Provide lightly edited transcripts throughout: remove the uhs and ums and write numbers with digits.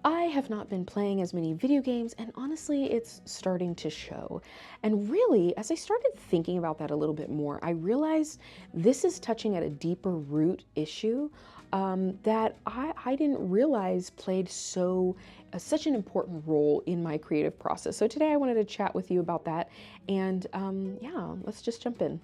I have not been playing as many video games, and honestly, it's starting to show. And really, as I started thinking about that a little bit more, I realized this is touching at a deeper root issue that I didn't realize played such an important role in my creative process. So today I wanted to chat with you about that, and yeah, let's just jump in.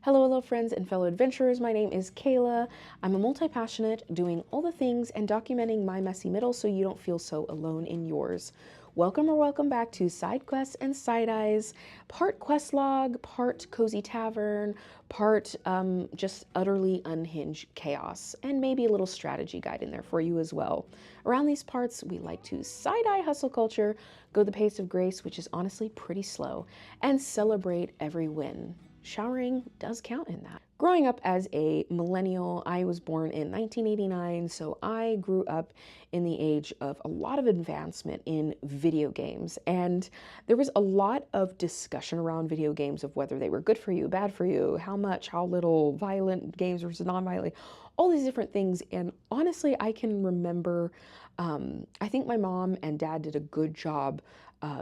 Hello, friends and fellow adventurers. My name is Kayla. I'm a multi-passionate, doing all the things and documenting my messy middle so you don't feel so alone in yours. Welcome back to Sidequests and Sideeyes, part quest log, part cozy tavern, part just utterly unhinged chaos, and maybe a little strategy guide in there for you as well. Around these parts, we like to side-eye hustle culture, go the pace of grace, which is honestly pretty slow, and celebrate every win. Showering does count in that. Growing up as a millennial, I was born in 1989, so I grew up in the age of a lot of advancement in video games. And there was a lot of discussion around video games of whether they were good for you, bad for you, how much, how little, violent games versus non-violent, all these different things. And honestly, I can remember, I think my mom and dad did a good job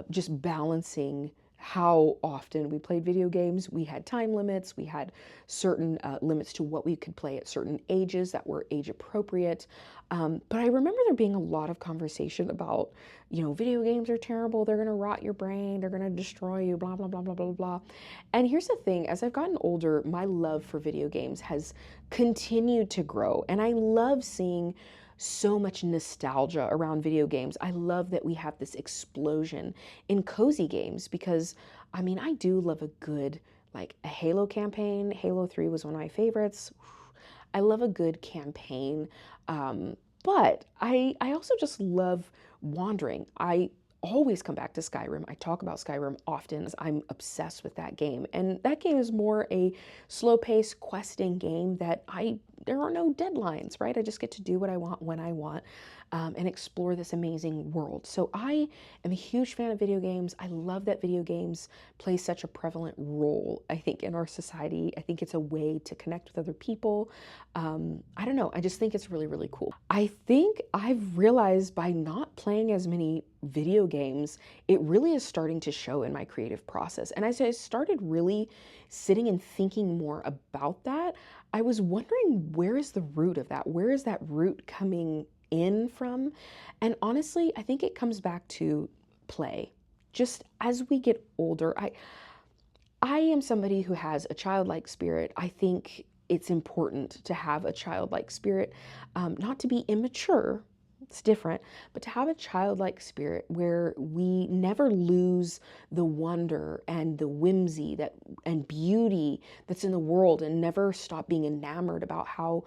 just balancing how often we played video games. We had time limits, we had certain limits to what we could play at certain ages that were age appropriate. But I remember there being a lot of conversation about, video games are terrible, they're gonna rot your brain, they're gonna destroy you, blah, blah, blah, blah, blah, blah. And here's the thing, as I've gotten older, my love for video games has continued to grow. And I love seeing so much nostalgia around video games. I love that we have this explosion in cozy games because, I do love a good, like a Halo campaign. Halo 3 was one of my favorites. I love a good campaign, but I also just love wandering. I always come back to Skyrim. I talk about Skyrim often as I'm obsessed with that game. And that game is more a slow-paced questing game that there are no deadlines, right? I just get to do what I want when I want and explore this amazing world. So I am a huge fan of video games. I love that video games play such a prevalent role, I think, in our society. I think it's a way to connect with other people. I don't know. I just think it's really, really cool. I think I've realized by not playing as many video games, it really is starting to show in my creative process. And as I started really sitting and thinking more about that, I was wondering, where is the root of that? Where is that root coming in from? And honestly, I think it comes back to play. Just as we get older, I am somebody who has a childlike spirit. I think it's important to have a childlike spirit, not to be immature. It's different, but to have a childlike spirit where we never lose the wonder and the whimsy and beauty that's in the world, and never stop being enamored about how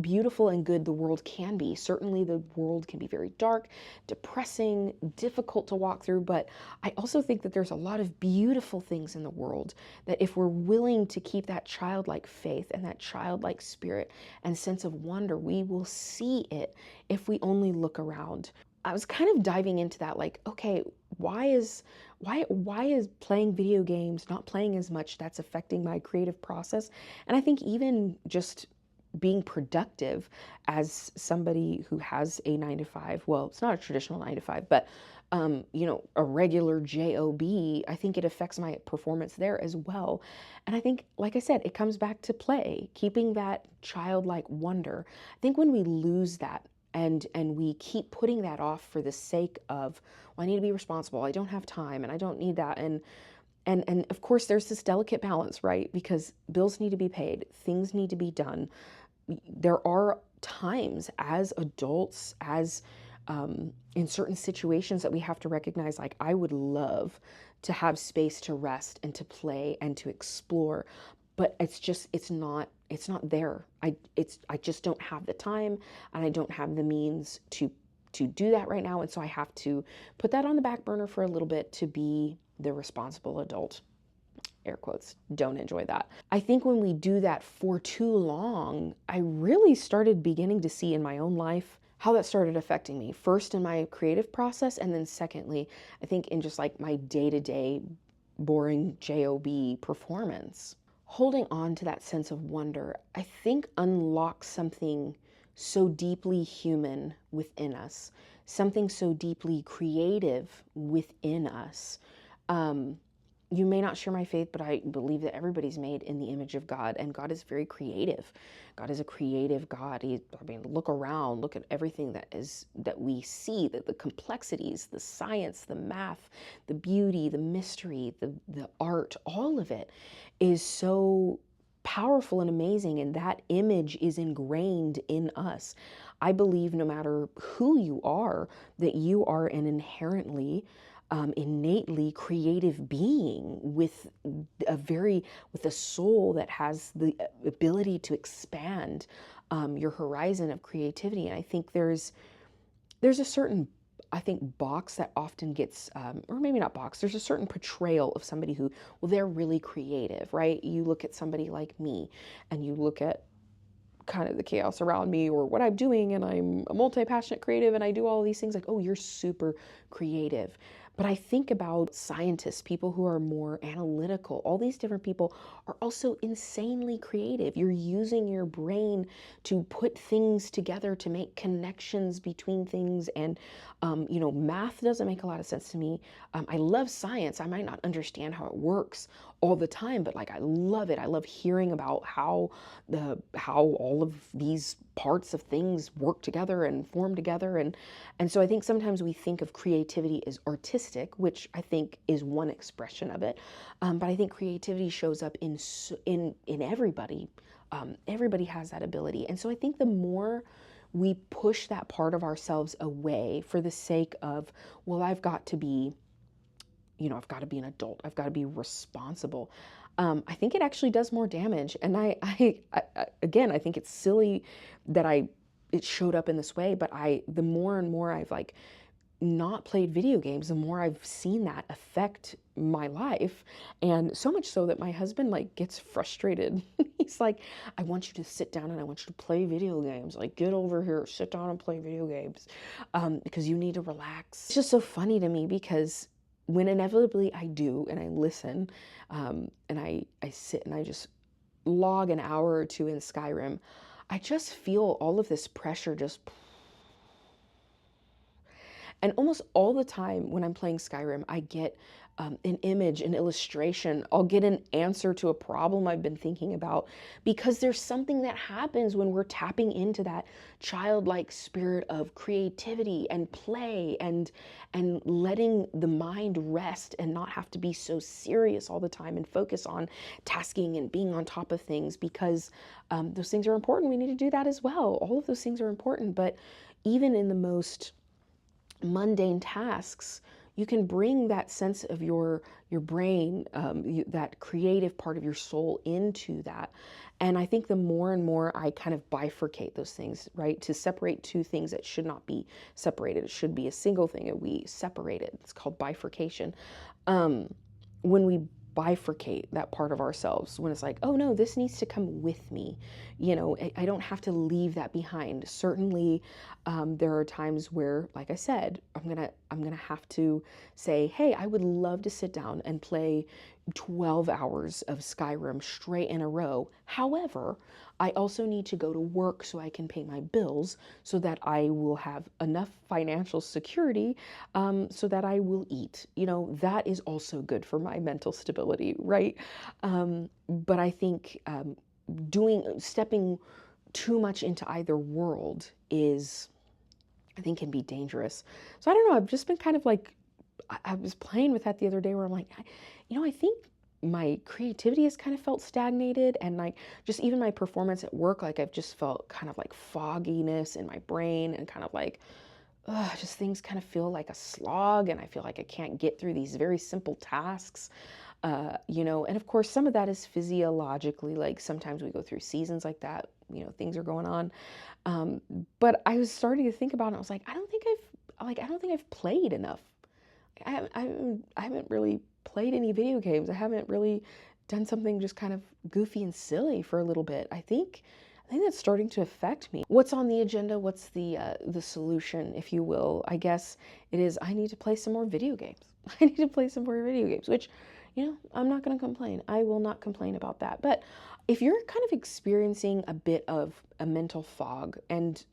beautiful and good the world can be. Certainly the world can be very dark, depressing, difficult to walk through, but I also think that there's a lot of beautiful things in the world that if we're willing to keep that childlike faith and that childlike spirit and sense of wonder, we will see it if we only look around. I was kind of diving into that, like, okay, why is playing video games, not playing as much, that's affecting my creative process? And I think even just being productive as somebody who has a 9 to 5, well, it's not a traditional 9 to 5, but a regular job, I think it affects my performance there as well. And I think, like I said, it comes back to play, keeping that childlike wonder. I think when we lose that, and we keep putting that off for the sake of, well, I need to be responsible, I don't have time, and I don't need that, and of course there's this delicate balance, right? Because bills need to be paid, things need to be done. There are times as adults, as in certain situations, that we have to recognize, like, I would love to have space to rest and to play and to explore, but it's not there. I just don't have the time, and I don't have the means to do that right now. And so I have to put that on the back burner for a little bit to be the responsible adult. air quotes, don't enjoy that. I think when we do that for too long, I really started beginning to see in my own life how that started affecting me. First in my creative process, and then secondly, I think in just like my day-to-day boring job performance. Holding on to that sense of wonder, I think unlocks something so deeply human within us, something so deeply creative within us. Um, you may not share my faith, but I believe that everybody's made in the image of God, and God is very creative. God is a creative God. Look around, look at everything that we see, the complexities, the science, the math, the beauty, the mystery, the art, all of it is so powerful and amazing, and that image is ingrained in us. I believe no matter who you are, that you are an inherently innately creative being with a soul that has the ability to expand your horizon of creativity. And I think there's a certain, I think, box that often gets, or maybe not box, there's a certain portrayal of somebody who, well, they're really creative, right? You look at somebody like me and you look at kind of the chaos around me or what I'm doing, and I'm a multi-passionate creative and I do all these things, like, oh, you're super creative. But I think about scientists, people who are more analytical, all these different people are also insanely creative. You're using your brain to put things together, to make connections between things. And, math doesn't make a lot of sense to me. I love science. I might not understand how it works all the time, but like, I love it. I love hearing about how all of these parts of things work together and form together. And so I think sometimes we think of creativity as artistic, which I think is one expression of it. But I think creativity shows up in everybody. Everybody has that ability. And so I think the more we push that part of ourselves away for the sake of, well, I've got to be an adult. I've got to be responsible. I think it actually does more damage. And again, I think it's silly that it showed up in this way, but the more and more I've like not played video games, the more I've seen that affect my life. And so much so that my husband like gets frustrated. He's like, I want you to sit down and I want you to play video games. Like, get over here, sit down and play video games, because you need to relax. It's just so funny to me because when inevitably I do and I listen, and I sit and I just log an hour or two in Skyrim, I just feel all of this pressure just. And almost all the time when I'm playing Skyrim, I get an image, an illustration. I'll get an answer to a problem I've been thinking about, because there's something that happens when we're tapping into that childlike spirit of creativity and play and letting the mind rest and not have to be so serious all the time and focus on tasking and being on top of things, because those things are important. We need to do that as well. All of those things are important, but even in the most mundane tasks, you can bring that sense of your brain, that creative part of your soul into that. And I think the more and more I kind of bifurcate those things, right, to separate two things that should not be separated. It should be a single thing, and we separate it. It's called bifurcation. When we bifurcate that part of ourselves, when it's like, oh no, this needs to come with me, I don't have to leave that behind. Certainly, there are times where, like I said, I'm gonna have to say, hey, I would love to sit down and play 12 hours of Skyrim straight in a row. However, I also need to go to work so I can pay my bills, so that I will have enough financial security, so that I will eat. That is also good for my mental stability, right? But I think stepping too much into either world I think can be dangerous. So I don't know, I've just been kind of like, I was playing with that the other day where I'm like, I think my creativity has kind of felt stagnated, and like just even my performance at work, like I've just felt kind of like fogginess in my brain, and kind of like, just things kind of feel like a slog, and I feel like I can't get through these very simple tasks. And of course, some of that is physiologically, like sometimes we go through seasons like that, things are going on. But I was starting to think about it, and I was like, I don't think I've played enough. I haven't really played any video games. I haven't really done something just kind of goofy and silly for a little bit. I think that's starting to affect me. What's on the agenda? What's the solution, if you will? I guess it is I need to play some more video games. I need to play some more video games, which, I'm not going to complain. I will not complain about that. But if you're kind of experiencing a bit of a mental fog, and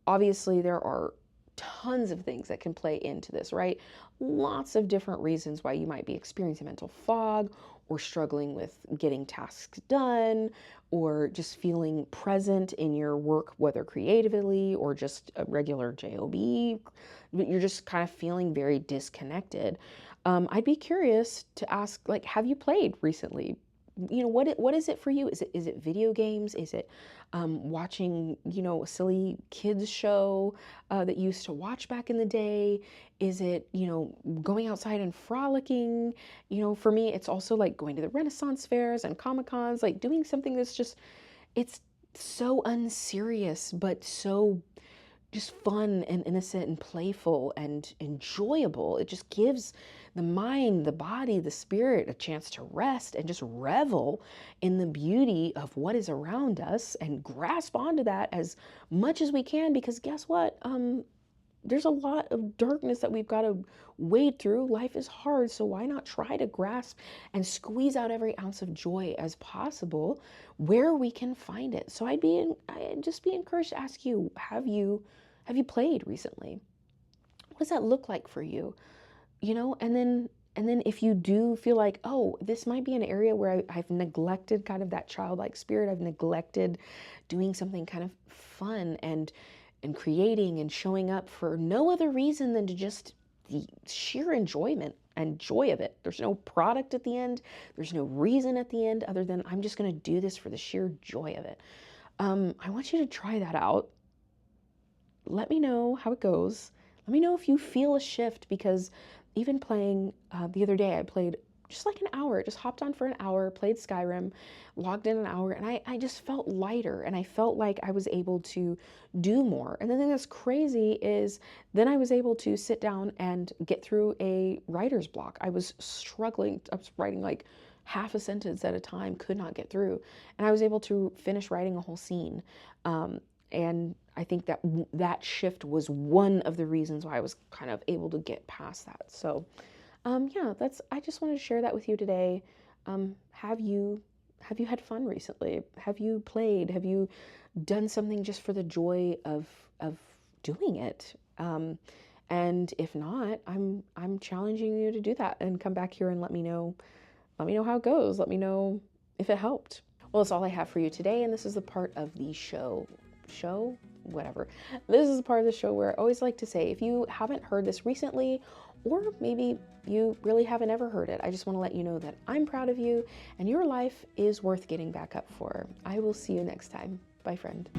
obviously there are tons of things that can play into this, right? Lots of different reasons why you might be experiencing mental fog or struggling with getting tasks done or just feeling present in your work, whether creatively or just a regular job. You're just kind of feeling very disconnected. I'd be curious to ask, like, have you played recently? What is it for you? Is it video games? Is it watching, a silly kids show that you used to watch back in the day? Is it, going outside and frolicking? For me, it's also like going to the Renaissance fairs and Comic-Cons, like doing something that's just, it's so unserious, but so just fun and innocent and playful and enjoyable. It just gives the mind, the body, the spirit a chance to rest and just revel in the beauty of what is around us and grasp onto that as much as we can, because guess what? There's a lot of darkness that we've got to wade through. Life is hard, so why not try to grasp and squeeze out every ounce of joy as possible where we can find it? So I'd just be encouraged to ask you, have you played recently? What does that look like for you? And then if you do feel like, oh, this might be an area where I've neglected kind of that childlike spirit, I've neglected doing something kind of fun and creating and showing up for no other reason than to just the sheer enjoyment and joy of it. There's no product at the end. There's no reason at the end other than I'm just going to do this for the sheer joy of it. I want you to try that out. Let me know how it goes. Let me know if you feel a shift, because even playing the other day, I played just like an hour, just hopped on for an hour, played Skyrim, logged in an hour, and I just felt lighter, and I felt like I was able to do more. And the thing that's crazy is then I was able to sit down and get through a writer's block. I was struggling. I was writing like half a sentence at a time, could not get through. And I was able to finish writing a whole scene. And I think that shift was one of the reasons why I was kind of able to get past that. So yeah, I just wanted to share that with you today. Have you had fun recently? Have you played? Have you done something just for the joy of doing it? And if not, I'm challenging you to do that and come back here and let me know how it goes. Let me know if it helped. Well, that's all I have for you today, and this is the part of the show, whatever. This is the part of the show where I always like to say, if you haven't heard this recently, or maybe you really haven't ever heard it, I just want to let you know that I'm proud of you and your life is worth getting back up for. I will see you next time. Bye, friend.